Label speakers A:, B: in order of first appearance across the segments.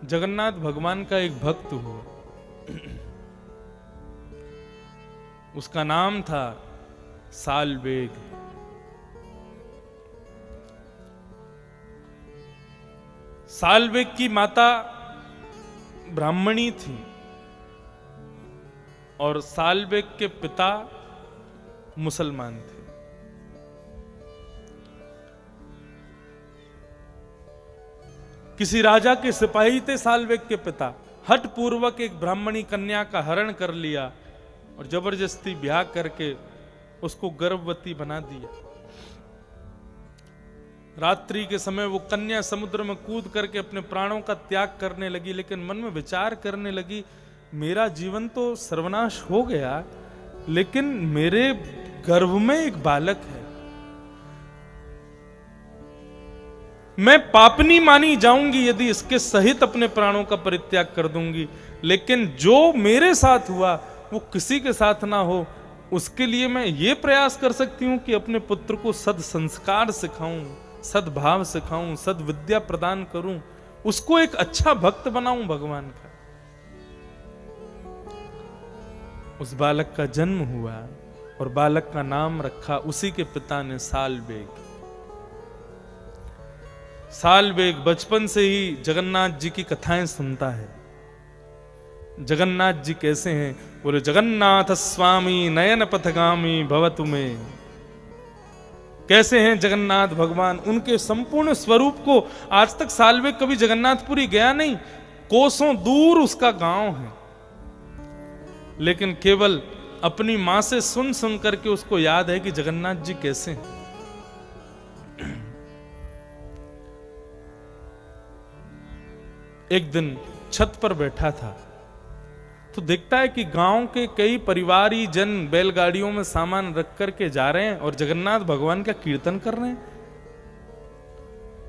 A: जगन्नाथ भगवान का एक भक्त हुआ। उसका नाम था सालवेग। सालवेग की माता ब्राह्मणी थी और सालवेग के पिता मुसलमान थे। किसी राजा के सिपाही थे सालवेग के पिता। हठ पूर्वक एक ब्राह्मणी कन्या का हरण कर लिया और जबरदस्ती ब्याह करके उसको गर्भवती बना दिया। रात्रि के समय वो कन्या समुद्र में कूद करके अपने प्राणों का त्याग करने लगी, लेकिन मन में विचार करने लगी, मेरा जीवन तो सर्वनाश हो गया, लेकिन मेरे गर्भ में एक बालक है। मैं पापनी मानी जाऊंगी यदि इसके सहित अपने प्राणों का परित्याग कर दूंगी, लेकिन जो मेरे साथ हुआ वो किसी के साथ ना हो, उसके लिए मैं ये प्रयास कर सकती हूं कि अपने पुत्र को सद संस्कार सिखाऊं, सद्भाव सिखाऊं, सद्विद्या प्रदान करूं, उसको एक अच्छा भक्त बनाऊं भगवान का। उस बालक का जन्म हुआ और बालक का नाम रखा उसी के पिता ने सालवेग। सालवेग बचपन से ही जगन्नाथ जी की कथाएं सुनता है। जगन्नाथ जी कैसे हैं? बोले, जगन्नाथ स्वामी नयन पथगामी भवतु में। कैसे हैं जगन्नाथ भगवान? उनके संपूर्ण स्वरूप को आज तक सालवेग कभी जगन्नाथपुरी गया नहीं, कोसों दूर उसका गांव है, लेकिन केवल अपनी मां से सुन सुन करके उसको याद है कि जगन्नाथ जी कैसे हैं। एक दिन छत पर बैठा था तो देखता है कि गांव के कई परिवारी जन बैलगाड़ियों में सामान रख करके जा रहे हैं और जगन्नाथ भगवान का कीर्तन कर रहे हैं।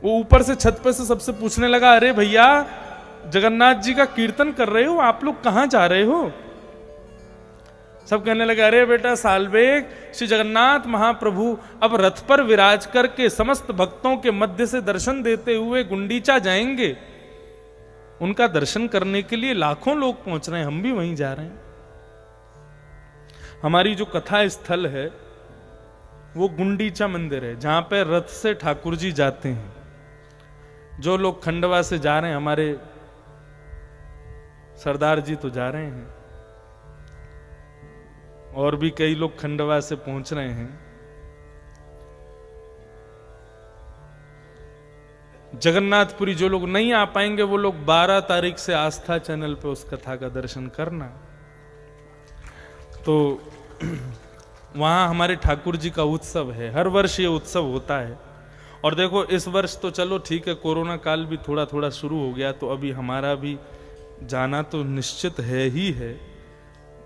A: वो ऊपर से छत पे से सबसे पूछने लगा, अरे भैया, जगन्नाथ जी का कीर्तन कर रहे हो, आप लोग कहां जा रहे हो? सब कहने लगे, अरे बेटा सालवेग, श्री जगन्नाथ महाप्रभु अब रथ पर विराज करके समस्त भक्तों के मध्य से दर्शन देते हुए गुंडीचा जाएंगे। उनका दर्शन करने के लिए लाखों लोग पहुंच रहे हैं, हम भी वहीं जा रहे हैं। हमारी जो कथा स्थल है वो गुंडीचा मंदिर है, जहां पे रथ से ठाकुर जी जाते हैं। जो लोग खंडवा से जा रहे हैं, हमारे सरदार जी तो जा रहे हैं, और भी कई लोग खंडवा से पहुंच रहे हैं। जगन्नाथपुरी जो लोग नहीं आ पाएंगे वो लोग 12 तारीख से आस्था चैनल पे उस कथा का दर्शन करना। तो वहां हमारे ठाकुर जी का उत्सव है, हर वर्ष ये उत्सव होता है। और देखो, इस वर्ष तो चलो ठीक है, कोरोना काल भी थोड़ा थोड़ा शुरू हो गया, तो अभी हमारा भी जाना तो निश्चित है ही है।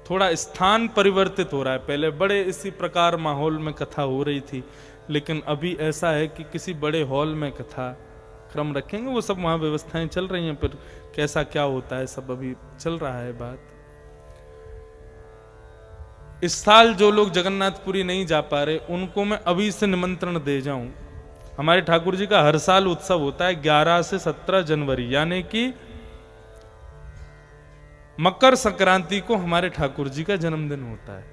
A: थोड़ा स्थान परिवर्तित हो रहा है, पहले बड़े इसी प्रकार माहौल में कथा हो रही थी, लेकिन अभी ऐसा है कि किसी बड़े हॉल में कथा क्रम रखेंगे। वो सब वहां व्यवस्थाएं चल रही हैं, फिर कैसा क्या होता है सब अभी चल रहा है बात। इस साल जो लोग जगन्नाथपुरी नहीं जा पा रहे उनको मैं अभी से निमंत्रण दे जाऊं। हमारे ठाकुर जी का हर साल उत्सव होता है 11 से 17 जनवरी, यानी कि मकर संक्रांति को हमारे ठाकुर जी का जन्मदिन होता है।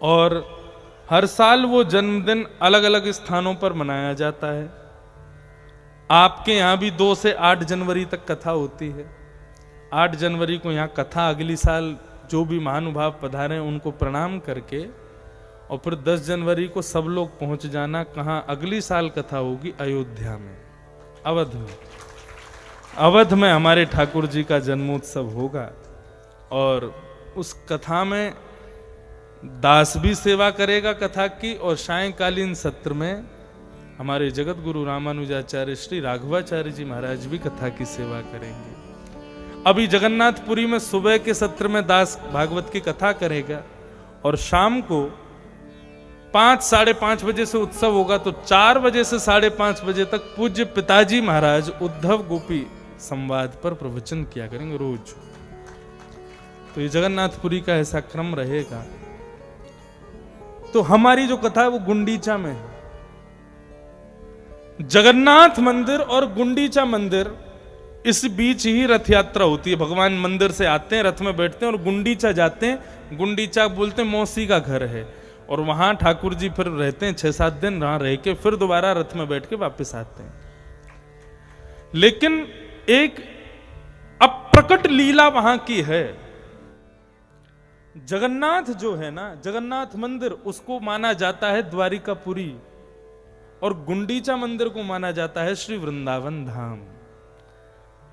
A: और हर साल वो जन्मदिन अलग अलग स्थानों पर मनाया जाता है। आपके यहां भी 2 से 8 जनवरी तक कथा होती है। 8 जनवरी को यहां कथा, अगली साल जो भी महानुभाव पधारे उनको प्रणाम करके, और फिर 10 जनवरी को सब लोग पहुंच जाना। कहां? अगली साल कथा होगी अयोध्या में, अवध में। अवध में हमारे ठाकुर जी का जन्मोत्सव होगा और उस कथा में दास भी सेवा करेगा कथा की, और सायंकालीन सत्र में हमारे जगत गुरु रामानुजाचार्य श्री राघवाचार्य जी महाराज भी कथा की सेवा करेंगे। अभी जगन्नाथपुरी में सुबह के सत्र में दास भागवत की कथा करेगा और शाम को 5 साढ़े 5 बजे से उत्सव होगा, तो 4 बजे से 5:30 बजे तक पूज्य पिताजी महाराज उद्धव गोपी संवाद पर प्रवचन किया करेंगे रोज। तो ये जगन्नाथपुरी का ऐसा क्रम रहेगा। तो हमारी जो कथा है वो गुंडीचा में है। जगन्नाथ मंदिर और गुंडीचा मंदिर इस बीच ही रथ यात्रा होती है। भगवान मंदिर से आते हैं, रथ में बैठते हैं और गुंडीचा जाते हैं। गुंडीचा बोलते हैं मौसी का घर है, और वहां ठाकुर जी फिर रहते हैं 6-7 दिन, वहां रह के फिर दोबारा रथ में बैठ के वापस आते हैं। लेकिन एक अप्रकट लीला वहां की है। जगन्नाथ जो है ना, जगन्नाथ मंदिर, उसको माना जाता है द्वारिकापुरी, और गुंडीचा मंदिर को माना जाता है श्री वृंदावन धाम।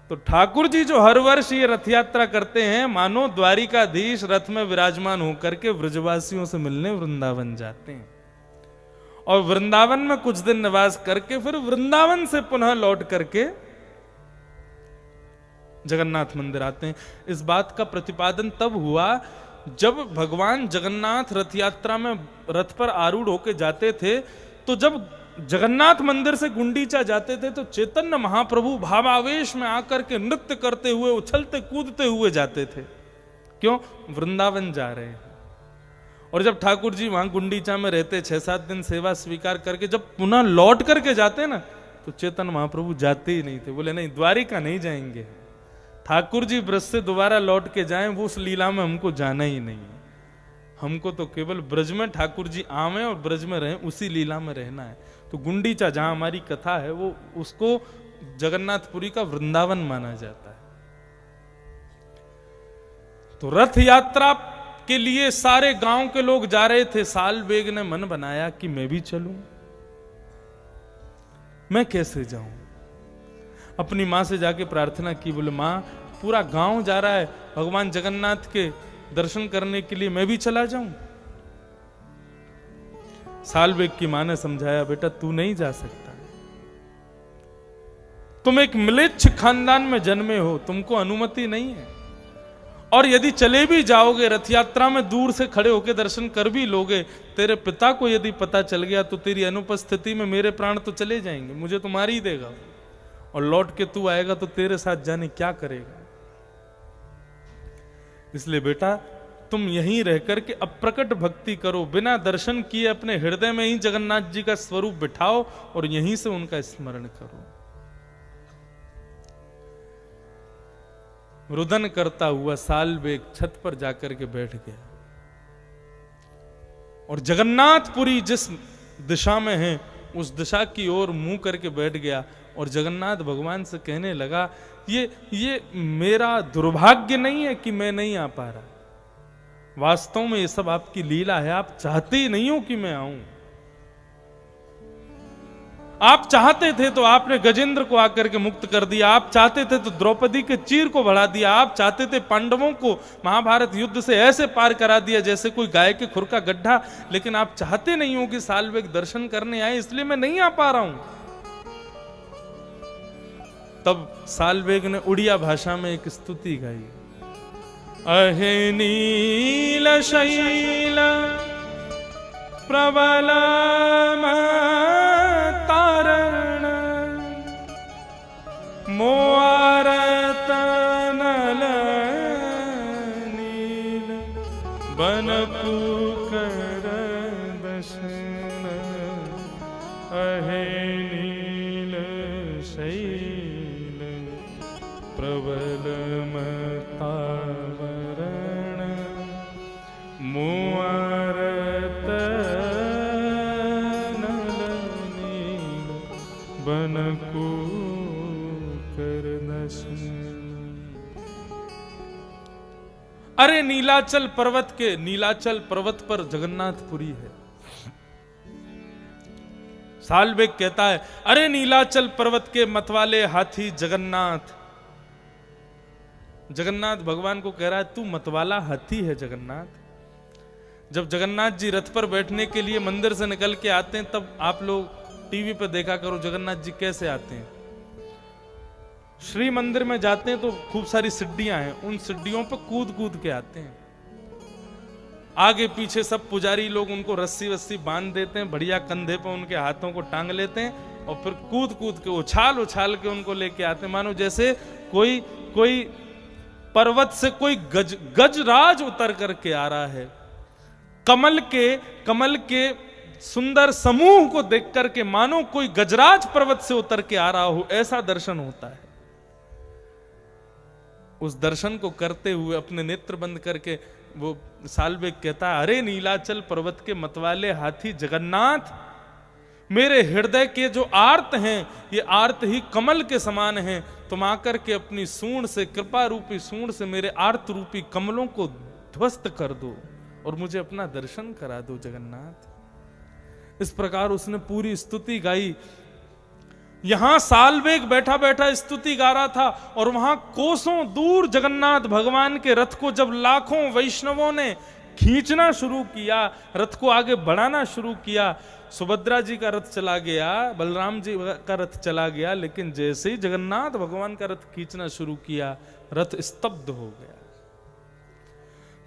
A: तो ठाकुर जी जो हर वर्ष ये रथ यात्रा करते हैं, मानो द्वारिकाधीश रथ में विराजमान होकर के ब्रजवासियों से मिलने वृंदावन जाते हैं, और वृंदावन में कुछ दिन निवास करके फिर वृंदावन से पुनः लौट करके जगन्नाथ मंदिर आते हैं। इस बात का प्रतिपादन तब हुआ जब भगवान जगन्नाथ रथ यात्रा में रथ पर आरूढ़ होके जाते थे, तो जब जगन्नाथ मंदिर से गुंडीचा जाते थे तो चैतन्य महाप्रभु भावावेश में आकर के नृत्य करते हुए, उछलते कूदते हुए जाते थे। क्यों? वृंदावन जा रहे हैं। और जब ठाकुर जी वहां गुंडीचा में रहते, 6-7 दिन सेवा स्वीकार करके जब पुनः लौट करके जाते ना, तो चैतन्य महाप्रभु जाते ही नहीं थे। बोले नहीं, द्वारिका नहीं जाएंगे, ठाकुर जी ब्रज से दोबारा लौट के जाएं, वो उस लीला में हमको जाना ही नहीं है। हमको तो केवल ब्रज में ठाकुर जी आवे और ब्रज में रहें, उसी लीला में रहना है। तो गुंडीचा जहां हमारी कथा है, वो उसको जगन्नाथपुरी का वृंदावन माना जाता है। तो रथ यात्रा के लिए सारे गांव के लोग जा रहे थे। साल बेग ने मन बनाया कि मैं भी चलूं। मैं कैसे जाऊं? अपनी मां से जाके प्रार्थना की, बोले मां, पूरा गांव जा रहा है भगवान जगन्नाथ के दर्शन करने के लिए, मैं भी चला जाऊं? सालबेग की मां ने समझाया, बेटा तू नहीं जा सकता, तुम एक म्लेच्छ खानदान में जन्मे हो, तुमको अनुमति नहीं है। और यदि चले भी जाओगे रथ यात्रा में, दूर से खड़े होकर दर्शन कर भी लोगे, तेरे पिता को यदि पता चल गया तो तेरी अनुपस्थिति में मेरे प्राण तो चले जाएंगे, मुझे तो मार ही देगा, और लौट के तू आएगा तो तेरे साथ जाने क्या करेगा। इसलिए बेटा तुम यहीं रहकर के अप्रकट भक्ति करो, बिना दर्शन किए अपने हृदय में ही जगन्नाथ जी का स्वरूप बिठाओ और यहीं से उनका स्मरण करो। रुदन करता हुआ सालबेग छत पर जाकर के बैठ गया, और जगन्नाथपुरी जिस दिशा में है उस दिशा की ओर मुंह करके बैठ गया, और जगन्नाथ भगवान से कहने लगा, ये मेरा दुर्भाग्य नहीं है कि मैं नहीं आ पा रहा, वास्तव में ये सब आपकी लीला है। आप चाहते ही नहीं हो कि मैं आऊं। आप चाहते थे तो आपने गजेंद्र को आकर के मुक्त कर दिया, आप चाहते थे तो द्रौपदी के चीर को बढ़ा दिया, आप चाहते थे पांडवों को महाभारत युद्ध से ऐसे पार करा दिया जैसे कोई गाय के खुर का गड्ढा, लेकिन आप चाहते नहीं हो कि सालबेग दर्शन करने आए, इसलिए मैं नहीं आ पा रहा हूं। तब सालबेग ने उड़िया भाषा में एक स्तुति गाई, अहे नील शैल प्रबल तारण मोआरत नल नील बनपु कर दशन, अहे नील शैल प्रबल तारण मोआरत नल नील बनपु कर दशन। अरे नीलाचल पर्वत पर जगन्नाथपुरी है। सालबेग कहता है, अरे नीलाचल पर्वत के मतवाले हाथी जगन्नाथ। जगन्नाथ भगवान को कह रहा है, तू मतवाला हाथी है जगन्नाथ। जब जगन्नाथ जी रथ पर बैठने के लिए मंदिर से निकल के आते हैं, तब आप लोग टीवी पे देखा करो जगन्नाथ जी कैसे आते हैं। श्री मंदिर में जाते हैं तो खूब सारी सिड्डियां हैं, उन सिड्डियों पर कूद कूद के आते हैं। आगे पीछे सब पुजारी लोग उनको रस्सी वस्सी बांध देते हैं, बढ़िया कंधे पे उनके हाथों को टांग लेते हैं और फिर कूद कूद के उछाल उछाल के उनको लेके आते हैं, मानो जैसे कोई पर्वत से कोई गजराज उतर करके आ रहा है। कमल के सुंदर समूह को देख करके मानो कोई गजराज पर्वत से उतर के आ रहा हो, ऐसा दर्शन होता है। उस दर्शन को करते हुए अपने नेत्र बंद करके वो साल्वेग कहता है, अरे नीलाचल पर्वत के मतवाले हाथी जगन्नाथ, मेरे हृदय के जो आर्त हैं ये आर्त ही कमल के समान हैं। तुम आकर के अपनी सूंड से, कृपा रूपी सूंड से मेरे आर्त रूपी कमलों को ध्वस्त कर दो और मुझे अपना दर्शन करा दो जगन्नाथ। इस प्रकार उसने पूरी स्तुति गाई। यहां साल्वेग बैठा बैठा स्तुति गा रहा था और वहां कोसों दूर जगन्नाथ भगवान के रथ को जब लाखों वैष्णवों ने खींचना शुरू किया, रथ को आगे बढ़ाना शुरू किया, सुभद्रा जी का रथ चला गया, बलराम जी का रथ चला गया, लेकिन जैसे ही जगन्नाथ भगवान का रथ खींचना शुरू किया, रथ स्तब्ध हो गया।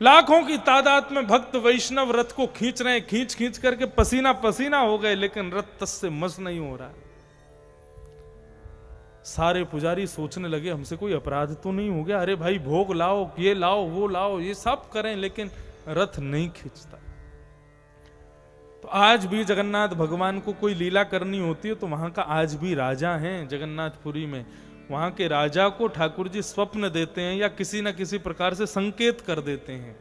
A: लाखों की तादाद में भक्त वैष्णव रथ को खींच रहे हैं, खींच खींच करके पसीना पसीना हो गए, लेकिन रथ तस से मस नहीं हो रहा। सारे पुजारी सोचने लगे हमसे कोई अपराध तो नहीं हो गया, अरे भाई भोग लाओ, ये लाओ, वो लाओ, ये सब करें, लेकिन रथ नहीं खींचता। तो आज भी जगन्नाथ भगवान को कोई लीला करनी होती है तो वहां का आज भी राजा हैं जगन्नाथपुरी में, वहां के राजा को ठाकुर जी स्वप्न देते हैं या किसी न किसी प्रकार से संकेत कर देते हैं।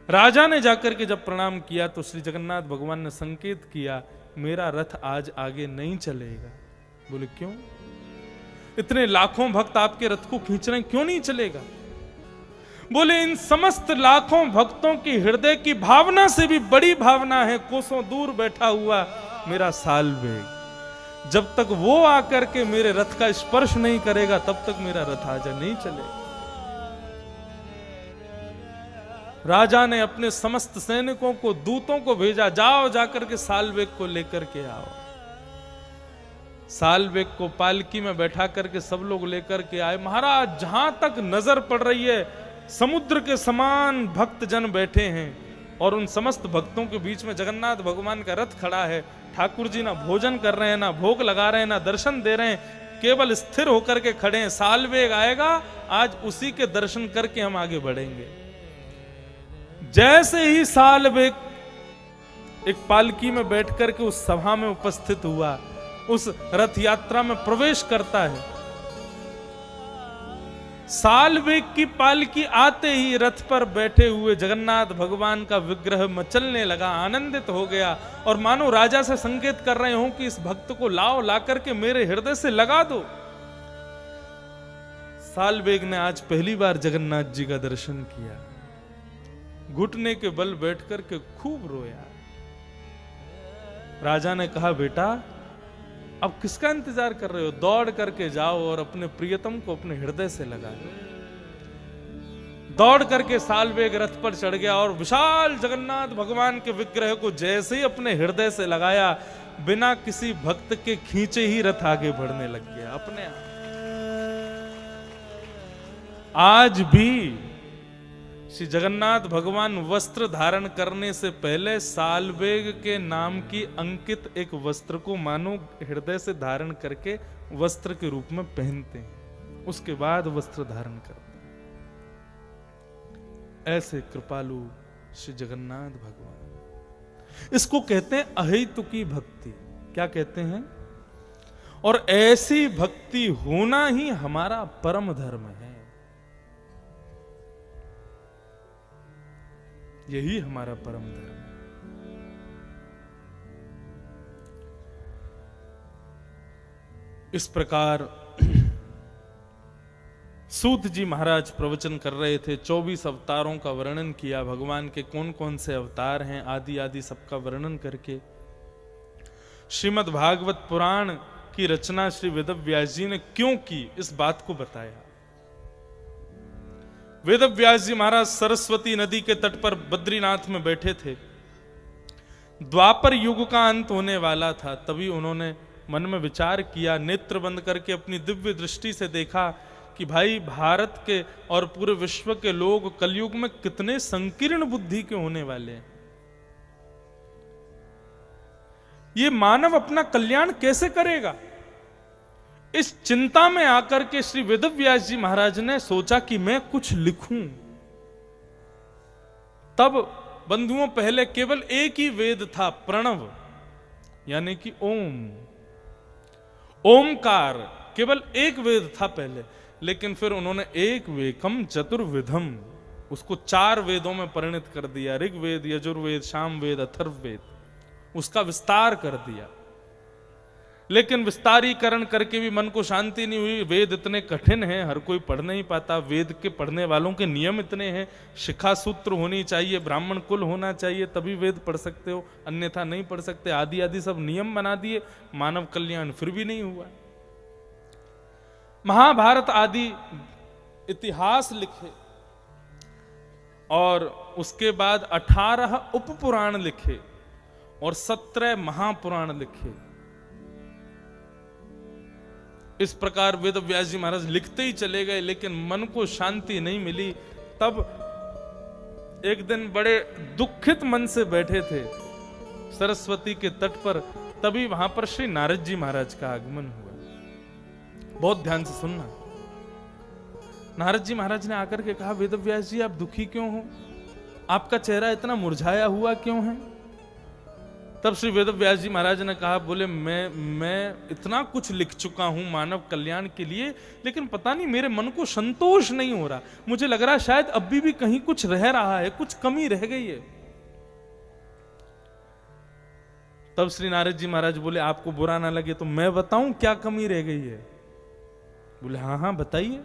A: राजा ने जाकर के जब प्रणाम किया तो श्री जगन्नाथ भगवान ने संकेत किया, मेरा रथ आज आगे नहीं चलेगा। बोले क्यों? इतने लाखों भक्त आपके रथ को खींच रहे हैं, क्यों नहीं चलेगा? बोले इन समस्त लाखों भक्तों की हृदय की भावना से भी बड़ी भावना है कोसों दूर बैठा हुआ मेरा साल्वेग। जब तक वो आकर के मेरे रथ का स्पर्श नहीं करेगा तब तक मेरा रथ आजा नहीं चलेगा। राजा ने अपने समस्त सैनिकों को, दूतों को भेजा, जाओ जाकर के साल्वेग को लेकर के आओ। साल्वेग को पालकी में बैठा करके सब लोग लेकर के आए। महाराज जहां तक नजर पड़ रही है समुद्र के समान भक्त जन बैठे हैं और उन समस्त भक्तों के बीच में जगन्नाथ भगवान का रथ खड़ा है। ठाकुर जी ना भोजन कर रहे हैं, ना भोग लगा रहे हैं, ना दर्शन दे रहे हैं, केवल स्थिर होकर के खड़े हैं। साल्वेग आएगा, आज उसी के दर्शन करके हम आगे बढ़ेंगे। जैसे ही साल्वेग एक पालकी में बैठ करके उस सभा में उपस्थित हुआ, उस रथ यात्रा में प्रवेश करता है, साल्वेग की पालकी आते ही रथ पर बैठे हुए जगन्नाथ भगवान का विग्रह मचलने लगा, आनंदित हो गया और मानो राजा से संकेत कर रहे हो कि इस भक्त को लाओ, ला करके मेरे हृदय से लगा दो। साल्वेग ने आज पहली बार जगन्नाथ जी का दर्शन किया, घुटने के बल बैठ करके खूब रोया। राजा ने कहा, बेटा अब किसका इंतजार कर रहे हो? दौड़ करके जाओ और अपने प्रियतम को अपने हृदय से लगा लो। दौड़ करके साल्वेग रथ पर चढ़ गया और विशाल जगन्नाथ भगवान के विग्रह को जैसे ही अपने हृदय से लगाया, बिना किसी भक्त के खींचे ही रथ आगे बढ़ने लग गया अपने आप। आज भी श्री जगन्नाथ भगवान वस्त्र धारण करने से पहले साल्वेग के नाम की अंकित एक वस्त्र को मानो हृदय से धारण करके वस्त्र के रूप में पहनते हैं, उसके बाद वस्त्र धारण करते हैं। ऐसे कृपालु श्री जगन्नाथ भगवान, इसको कहते हैं अहेतुकी भक्ति। क्या कहते हैं? और ऐसी भक्ति होना ही हमारा परम धर्म है, यही हमारा परम धर्म है। इस प्रकार सूत जी महाराज प्रवचन कर रहे थे, 24 अवतारों का वर्णन किया, भगवान के कौन कौन से अवतार हैं आदि आदि सबका वर्णन करके श्रीमद् भागवत पुराण की रचना श्री वेदव्यास जी ने क्यों की इस बात को बताया। वेदव्यास जी महाराज सरस्वती नदी के तट पर बद्रीनाथ में बैठे थे। द्वापर युग का अंत होने वाला था, तभी उन्होंने मन में विचार किया, नेत्र बंद करके अपनी दिव्य दृष्टि से देखा कि भाई भारत के और पूरे विश्व के लोग कलयुग में कितने संकीर्ण बुद्धि के होने वाले हैं। ये मानव अपना कल्याण कैसे करेगा? इस चिंता में आकर के श्री वेदव्यास जी महाराज ने सोचा कि मैं कुछ लिखूं। तब बंधुओं पहले केवल एक ही वेद था, प्रणव, यानी कि ओम, ओमकार, केवल एक वेद था पहले, लेकिन फिर उन्होंने एक वेकम चतुर्विधम उसको 4 वेदों में परिणत कर दिया। ऋग्वेद, यजुर्वेद, सामवेद, अथर्ववेद, उसका विस्तार कर दिया। लेकिन विस्तारीकरण करके भी मन को शांति नहीं हुई। वेद इतने कठिन हैं, हर कोई पढ़ नहीं पाता। वेद के पढ़ने वालों के नियम इतने हैं, शिखा सूत्र होनी चाहिए, ब्राह्मण कुल होना चाहिए, तभी वेद पढ़ सकते हो, अन्यथा नहीं पढ़ सकते। आदि आदि सब नियम बना दिए, मानव कल्याण फिर भी नहीं हुआ। महाभारत आदि इतिहास लिखे और उसके बाद 18 उपपुराण लिखे और 17 महापुराण लिखे। इस प्रकार वेद व्यास जी महाराज लिखते ही चले गए, लेकिन मन को शांति नहीं मिली। तब एक दिन बड़े दुखित मन से बैठे थे सरस्वती के तट पर, तभी वहां पर श्री नारद जी महाराज का आगमन हुआ। बहुत ध्यान से सुनना। नारद जी महाराज ने आकर के कहा, वेद व्यास जी आप दुखी क्यों हो, आपका चेहरा इतना मुरझाया हुआ क्यों है? तब श्री वेद व्यास जी महाराज ने कहा, बोले मैं इतना कुछ लिख चुका हूं मानव कल्याण के लिए, लेकिन पता नहीं मेरे मन को संतोष नहीं हो रहा। मुझे लग रहा शायद अभी भी कहीं कुछ रह रहा है, कुछ कमी रह गई है। तब श्री नारद जी महाराज बोले, आपको बुरा ना लगे तो मैं बताऊं क्या कमी रह गई है? बोले हाँ हाँ बताइए।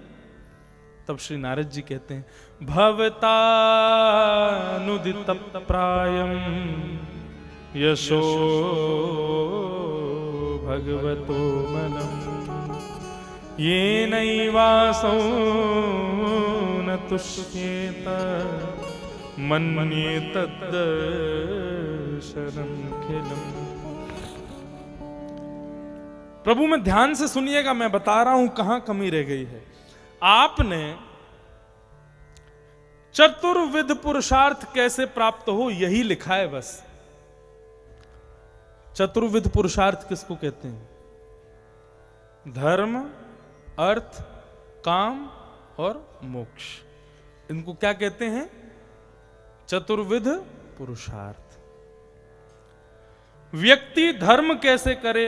A: तब श्री नारद जी कहते हैं, भवतानुदित प्रायम यशो भगवतो मनम ये नैवासो न तुष्येत मन्ये तद्दर्शनम खिलम। प्रभु में ध्यान से सुनिएगा, मैं बता रहा हूं कहां कमी रह गई है। आपने चतुर्विध पुरुषार्थ कैसे प्राप्त हो यही लिखा है बस। चतुर्विध पुरुषार्थ किसको कहते हैं? धर्म, अर्थ, काम और मोक्ष। इनको क्या कहते हैं? चतुर्विध पुरुषार्थ। व्यक्ति धर्म कैसे करे,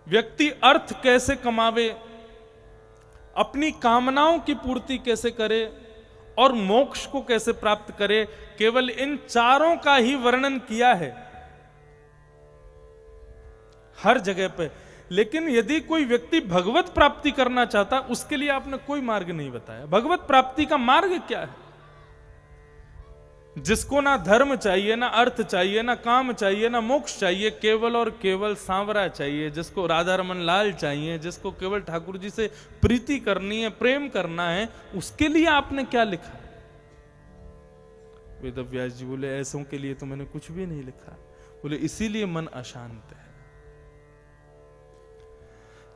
A: व्यक्ति अर्थ कैसे कमावे, अपनी कामनाओं की पूर्ति कैसे करे और मोक्ष को कैसे प्राप्त करे, केवल इन चारों का ही वर्णन किया है हर जगह पे। लेकिन यदि कोई व्यक्ति भगवत प्राप्ति करना चाहता, उसके लिए आपने कोई मार्ग नहीं बताया। भगवत प्राप्ति का मार्ग क्या है? जिसको ना धर्म चाहिए, ना अर्थ चाहिए, ना काम चाहिए, ना मोक्ष चाहिए, केवल और केवल सांवरा चाहिए, जिसको राधा रमन लाल चाहिए, जिसको केवल ठाकुर जी से प्रीति करनी है, प्रेम करना है, उसके लिए आपने क्या लिखा? वेद व्यास जी बोले, ऐसों के लिए तो मैंने कुछ भी नहीं लिखा। बोले इसीलिए मन अशांत है।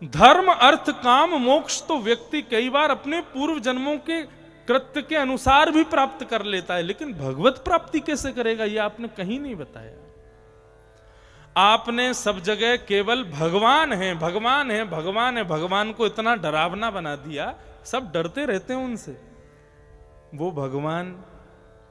A: धर्म, अर्थ, काम, मोक्ष तो व्यक्ति कई बार अपने पूर्व जन्मों के कृत्य के अनुसार भी प्राप्त कर लेता है, लेकिन भगवत प्राप्ति कैसे करेगा ये आपने कहीं नहीं बताया। आपने सब जगह केवल भगवान है, भगवान है, भगवान है, भगवान को इतना डरावना बना दिया, सब डरते रहते हैं उनसे। वो भगवान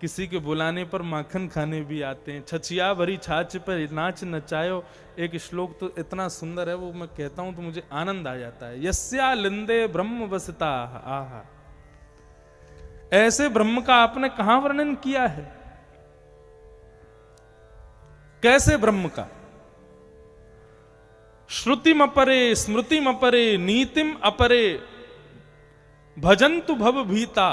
A: किसी के बुलाने पर माखन खाने भी आते हैं। छछिया भरी छाछ पर नाच नचायो, एक श्लोक तो इतना सुंदर है, वो मैं कहता हूं तो मुझे आनंद आ जाता है। यस्या लिंदे ब्रह्म वसिता आहा। ऐसे ब्रह्म का आपने कहां वर्णन किया है? कैसे ब्रह्म का? श्रुतिम अपरे स्मृतिम अपरे नीतिम अपरे भजन्तु भव भीता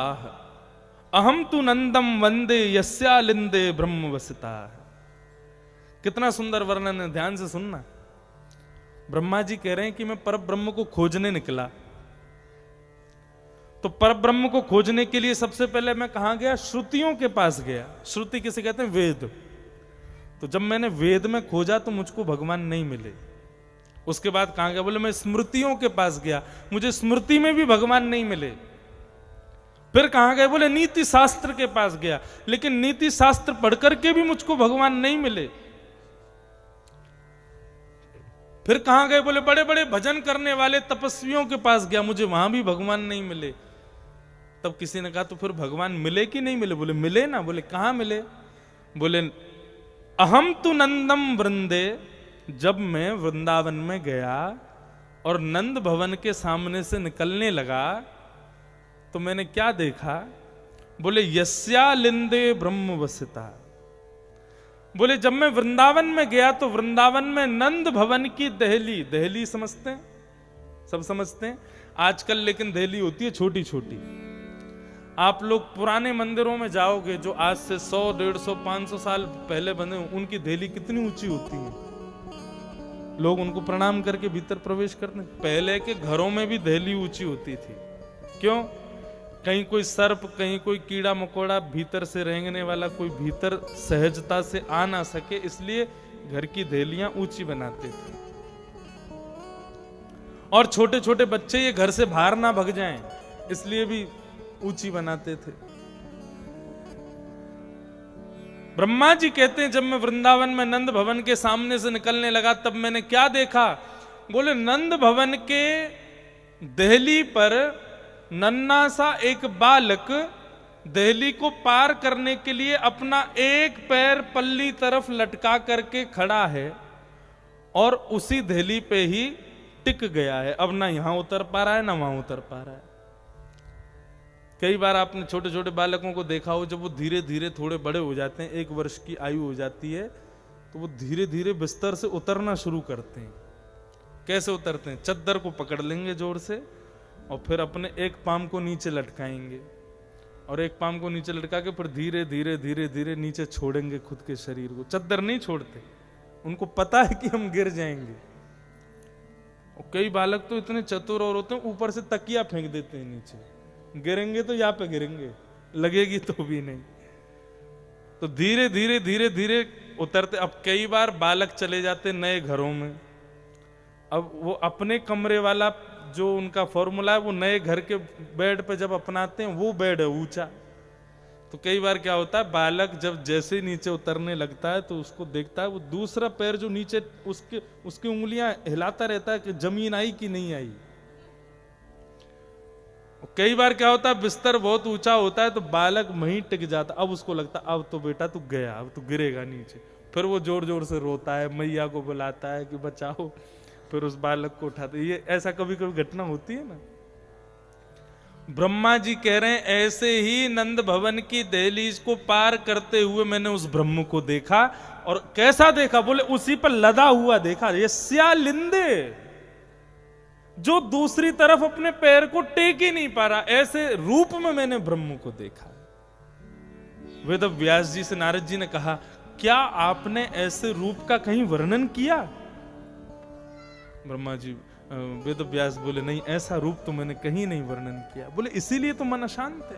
A: अहम तु नंदम वंदे यस्या लिंदे ब्रह्म वसिता। कितना सुंदर वर्णन है, ध्यान से सुनना। ब्रह्मा जी कह रहे हैं कि मैं पर ब्रह्म को खोजने निकला। तो पर ब्रह्म को खोजने के लिए सबसे पहले मैं कहां गया? श्रुतियों के पास गया। श्रुति किसे कहते हैं? वेद। तो जब मैंने वेद में खोजा तो मुझको भगवान नहीं मिले। उसके बाद कहां गया? बोले मैं स्मृतियों के पास गया, मुझे स्मृति में भी भगवान नहीं मिले। फिर कहां गए? बोले नीति शास्त्र के पास गया, लेकिन नीति शास्त्र पढ़ करके भी मुझको भगवान नहीं मिले। फिर कहां गए? बोले बड़े बड़े भजन करने वाले तपस्वियों के पास गया, मुझे वहां भी भगवान नहीं मिले। तब किसी ने कहा तो फिर भगवान मिले कि नहीं मिले? बोले मिले ना। बोले कहां मिले? बोले अहम तु नंदम वृंदे। जब मैं वृंदावन में गया और नंद भवन के सामने से निकलने लगा तो मैंने क्या देखा? बोले यस्या लिंदे ब्रह्म वसिता। बोले जब मैं वृंदावन में गया तो वृंदावन में नंद भवन की दहली, दहली समझते हैं, सब समझते हैं आजकल, लेकिन दहली होती है छोटी छोटी। आप लोग पुराने मंदिरों में जाओगे जो आज से 100, 150, 500 साल पहले बने, उनकी दहली कितनी ऊंची होती है, लोग उनको प्रणाम करके भीतर प्रवेश करते हैं। पहले के घरों में भी दहली ऊंची होती थी। क्यों? कहीं कोई सर्प, कहीं कोई कीड़ा मकोड़ा भीतर से रेंगने वाला कोई भीतर सहजता से आ ना सके, इसलिए घर की दहलियां ऊंची बनाते थे। और छोटे छोटे बच्चे ये घर से बाहर ना भग जाएं, इसलिए भी ऊंची बनाते थे। ब्रह्मा जी कहते हैं जब मैं वृंदावन में नंद भवन के सामने से निकलने लगा तब मैंने क्या देखा? बोले नंद भवन के दहली पर नन्ना सा एक बालक दहली को पार करने के लिए अपना एक पैर पल्ली तरफ लटका करके खड़ा है और उसी दहली पे ही टिक गया है। अब ना यहां उतर पा रहा है ना वहां उतर पा रहा है। कई बार आपने छोटे छोटे बालकों को देखा हो, जब वो धीरे धीरे थोड़े बड़े हो जाते हैं, 1 वर्ष की आयु हो जाती है, तो वो धीरे धीरे बिस्तर से उतरना शुरू करते हैं। कैसे उतरते हैं? चद्दर को पकड़ लेंगे जोर से और फिर अपने एक पाम को नीचे लटकाएंगे और एक पाम को नीचे लटका के फिर धीरे धीरे धीरे धीरे नीचे छोड़ेंगे खुद के शरीर को। चद्दर नहीं छोड़ते, उनको पता है कि हम गिर जाएंगे। और कई बालक तो इतने चतुर और होते हैं, ऊपर से तकिया फेंक देते हैं नीचे, गिरेंगे तो यहाँ पे गिरेंगे, लगेगी तो भी नहीं। तो धीरे धीरे धीरे धीरे उतरते। अब कई बार बालक चले जाते नए घरों में, अब वो अपने कमरे वाला जो उनका फॉर्मूला है वो नए घर के बेड पे जब अपनाते हैं, वो बेड है ऊंचा। तो कई बार क्या होता है, बालक जब जैसे नीचे उतरने लगता है तो उसको देखता है, वो दूसरा पैर जो नीचे उसकी उंगलियां हिलाता रहता है कि जमीन आई कि नहीं आई। कई बार क्या होता है, बिस्तर बहुत ऊंचा होता है तो बालक वहीं टिक जाता। अब उसको लगता अब तो बेटा तू गया, अब तू गिरेगा नीचे। फिर वो जोर जोर से रोता है, मैया को बुलाता है कि बचाओ, फिर उस बालक को उठाते। ये ऐसा कभी कभी घटना होती है ना। ब्रह्मा जी कह रहे हैं ऐसे ही नंद भवन की दहलीज को पार करते हुए मैंने उस ब्रह्म को देखा। और कैसा देखा? बोले उसी पर लदा हुआ देखा, यस्या लिंदे, जो दूसरी तरफ अपने पैर को टेक ही नहीं पा रहा, ऐसे रूप में मैंने ब्रह्म को देखा। वेद व्यास जी से नारद जी ने कहा, क्या आपने ऐसे रूप का कहीं वर्णन किया? ब्रह्मा जी वेद व्यास बोले, नहीं, ऐसा रूप तो मैंने कहीं नहीं वर्णन किया। बोले इसीलिए तो मन अशांत है।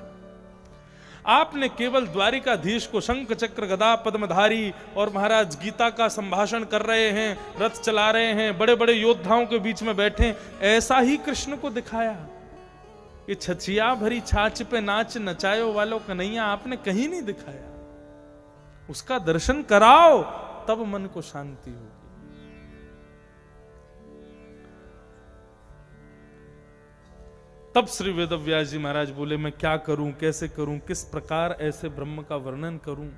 A: आपने केवल द्वारिकाधीश को शंख चक्र गदा पद्मधारी और महाराज गीता का संभाषण कर रहे हैं, रथ चला रहे हैं, बड़े बड़े योद्धाओं के बीच में बैठे, ऐसा ही कृष्ण को दिखाया। ये छछिया भरी छाछ पे नाच नचायो वालों कन्हैया आपने कहीं नहीं दिखाया। उसका दर्शन कराओ, तब मन को शांति होगी। तब श्री वेदव्यास जी महाराज बोले, मैं क्या करूं, कैसे करूं, किस प्रकार ऐसे ब्रह्म का वर्णन करूं।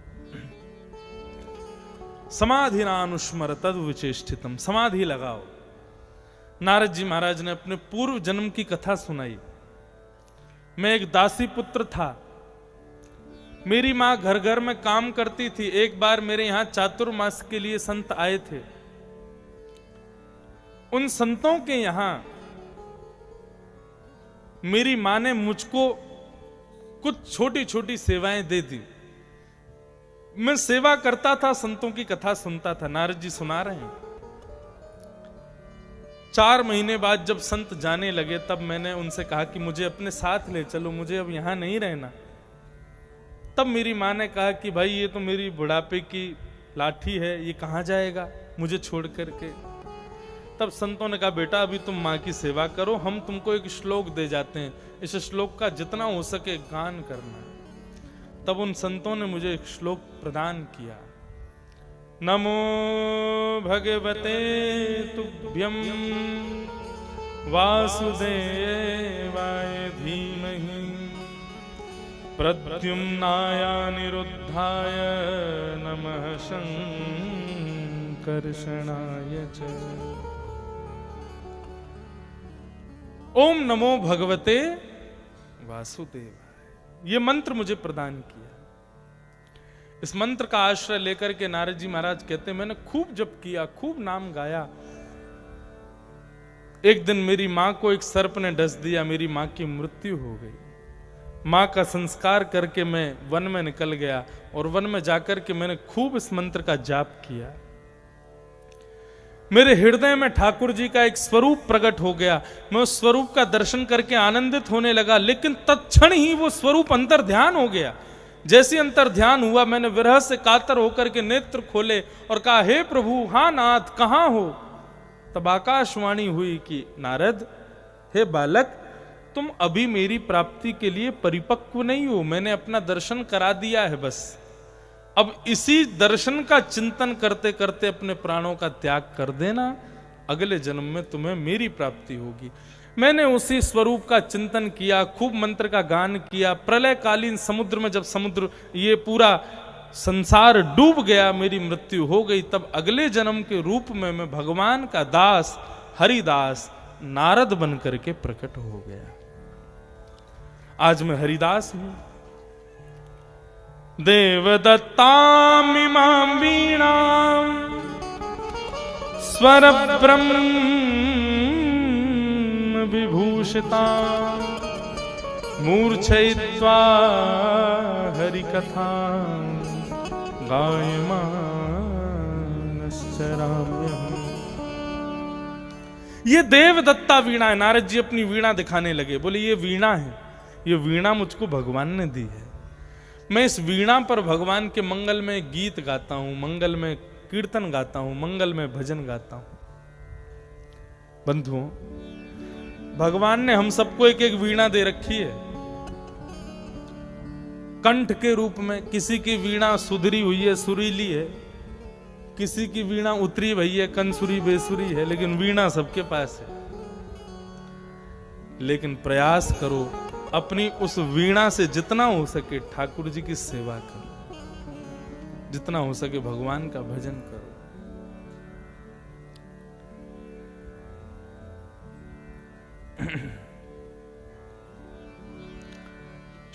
A: समाधि नानुस्मर तद विचेष्टितम, समाधि लगाओ। नारद जी महाराज ने अपने पूर्व जन्म की कथा सुनाई। मैं एक दासी पुत्र था, मेरी मां घर घर में काम करती थी। एक बार मेरे यहां चातुर्मास के लिए संत आए थे। उन संतों के यहां मेरी मां ने मुझको कुछ छोटी छोटी सेवाएं दे दी। मैं सेवा करता था, संतों की कथा सुनता था। नारद जी सुना रहे हैं। 4 महीने बाद जब संत जाने लगे तब मैंने उनसे कहा कि मुझे अपने साथ ले चलो, मुझे अब यहां नहीं रहना। तब मेरी मां ने कहा कि भाई ये तो मेरी बुढ़ापे की लाठी है, ये कहां जाएगा मुझे छोड़ करके। तब संतों ने कहा, बेटा अभी तुम मां की सेवा करो, हम तुमको एक श्लोक दे जाते हैं, इस श्लोक का जितना हो सके गान करना। तब उन संतों ने मुझे एक श्लोक प्रदान किया। नमो भगवते तुभ्यं वासुदेवाय धीमहि प्रद्युम्नाय निरुद्धाय नमः संकर्षणाय च। ओम नमो भगवते वासुदेव। ये मंत्र मुझे प्रदान किया। इस मंत्र का आश्रय लेकर के नारद जी महाराज कहते हैं, मैंने खूब जप किया, खूब नाम गाया। एक दिन मेरी मां को एक सर्प ने डस दिया, मेरी मां की मृत्यु हो गई। मां का संस्कार करके मैं वन में निकल गया और वन में जाकर के मैंने खूब इस मंत्र का जाप किया। मेरे हृदय में ठाकुर जी का एक स्वरूप प्रकट हो गया। मैं उस स्वरूप का दर्शन करके आनंदित होने लगा, लेकिन तत्क्षण ही वो स्वरूप अंतर ध्यान हो गया। जैसे अंतर ध्यान हुआ, मैंने विरह से कातर होकर के नेत्र खोले और कहा, हे प्रभु, हा नाथ, कहां हो? तब आकाशवाणी हुई कि नारद, हे बालक, तुम अभी मेरी प्राप्ति के लिए परिपक्व नहीं हो। मैंने अपना दर्शन करा दिया है, बस अब इसी दर्शन का चिंतन करते करते अपने प्राणों का त्याग कर देना, अगले जन्म में तुम्हें मेरी प्राप्ति होगी। मैंने उसी स्वरूप का चिंतन किया, खूब मंत्र का गान किया। प्रलयकालीन समुद्र में जब समुद्र ये पूरा संसार डूब गया, मेरी मृत्यु हो गई, तब अगले जन्म के रूप में मैं भगवान का दास हरिदास नारद बन करके प्रकट हो गया। आज मैं हरिदास हूं। देवदत्तामिमां वीणां स्वर ब्रह्म विभूषितां मूर्छयित्वा हरिकथां गायमानश्चराम्यहम्। ये देवदत्ता वीणा है। नारद जी अपनी वीणा दिखाने लगे, बोले ये वीणा है, ये वीणा मुझको भगवान ने दी है। मैं इस वीणा पर भगवान के मंगल में गीत गाता हूं, मंगल में कीर्तन गाता हूं, मंगल में भजन गाता हूं। बंधुओं, भगवान ने हम सबको एक एक वीणा दे रखी है कंठ के रूप में। किसी की वीणा सुधरी हुई है, सुरीली है, किसी की वीणा उतरी भई है, कंसुरी बेसुरी है, लेकिन वीणा सबके पास है। लेकिन प्रयास करो, अपनी उस वीणा से जितना हो सके ठाकुर जी की सेवा करो, जितना हो सके भगवान का भजन करो।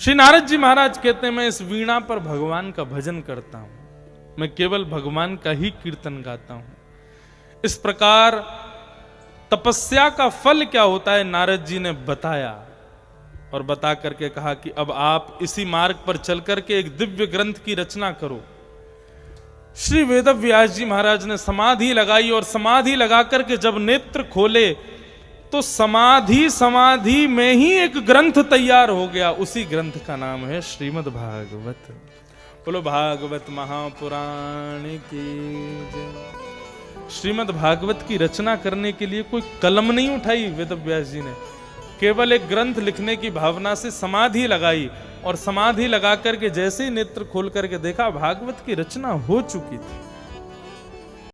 A: श्री नारद जी महाराज कहते हैं, मैं इस वीणा पर भगवान का भजन करता हूं, मैं केवल भगवान का ही कीर्तन गाता हूं। इस प्रकार तपस्या का फल क्या होता है नारद जी ने बताया, और बता करके कहा कि अब आप इसी मार्ग पर चल करके एक दिव्य ग्रंथ की रचना करो। श्री वेदव्यास जी महाराज ने समाधि लगाई, और समाधि लगा करके जब नेत्र खोले तो समाधि में ही एक ग्रंथ तैयार हो गया। उसी ग्रंथ का नाम है श्रीमद् भागवत। बोलो भागवत महापुराण की जय। श्रीमद् भागवत की रचना करने के लिए कोई कलम नहीं उठाई वेदव्यास जी ने, केवल एक ग्रंथ लिखने की भावना से समाधि लगाई, और समाधि लगा करके जैसे ही नेत्र खोल करके देखा, भागवत की रचना हो चुकी थी।